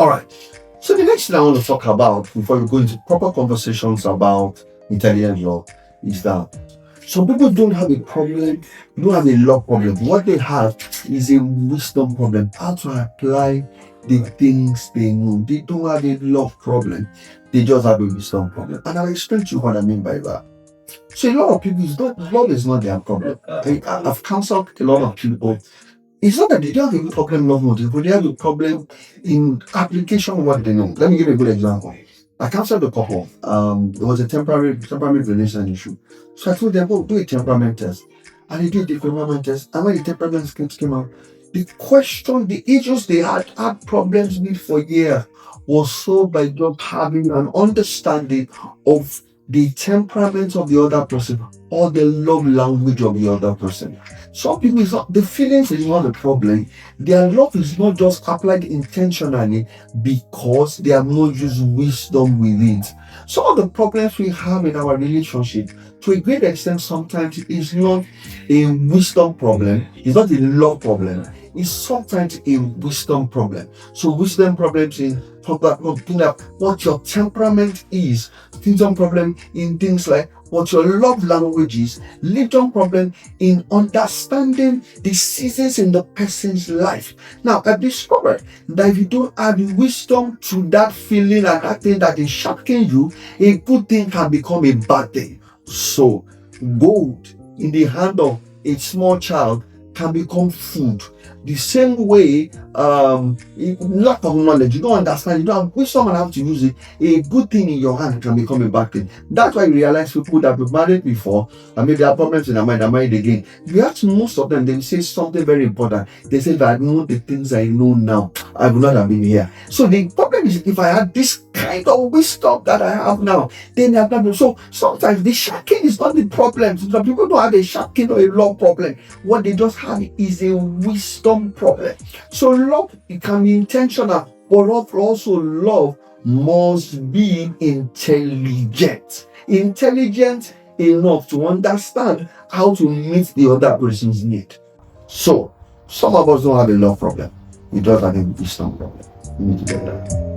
All right. So the next thing I want to talk about before we go into proper conversations about intelligent love is that some people don't have a problem, don't have a love problem. What they have is a wisdom problem. How to apply the things they know. They don't have a love problem. They just have a wisdom problem. And I'll explain to you what I mean by that. So a lot of people, love is not their problem. I've counseled a lot of people. It's not that they don't have a problem love motive, but they have a problem in application of what they know. Let me give you a good example. I counseled a couple. It was a temporary relation issue. So I told them, oh, do a temperament test. And they did the temperament test. And when the temperament came out, the issues they had problems with for years was solved by just having an understanding of the temperament of the other person or the love language of the other person. Some people, it's not, the feelings is not the problem. Their love is not just applied intentionally because they have not used wisdom with it. Some of the problems we have in our relationship, to a great extent, sometimes is not a wisdom problem, it's not a love problem. It's sometimes a wisdom problem. So wisdom problems in what your temperament is, wisdom problem in things like what your love language is, wisdom problem in understanding the seasons in the person's life. Now, I discovered that if you don't add wisdom to that feeling and that thing that is shocking you, a good thing can become a bad thing. So, gold in the hand of a small child can become food. The same way, lack of knowledge, you don't understand, you don't have wisdom and how to use it, a good thing in your hand can become a bad thing. That's why you realize people that were married before and maybe have problems in their mind, are married again. You ask most of them, they will say something very important. They say that I know the things I know now, I would not have been here. So the problem is, if I had this kind of wisdom that I have now, then I have not been. So sometimes the shocking is not the problem. Some people don't have a shocking or a love problem. What they just have is a wisdom problem. So love, it can be intentional, but also love must be intelligent enough to understand how to meet the other person's need. So some of us don't have a love problem, we just have a wisdom problem. We need to get that.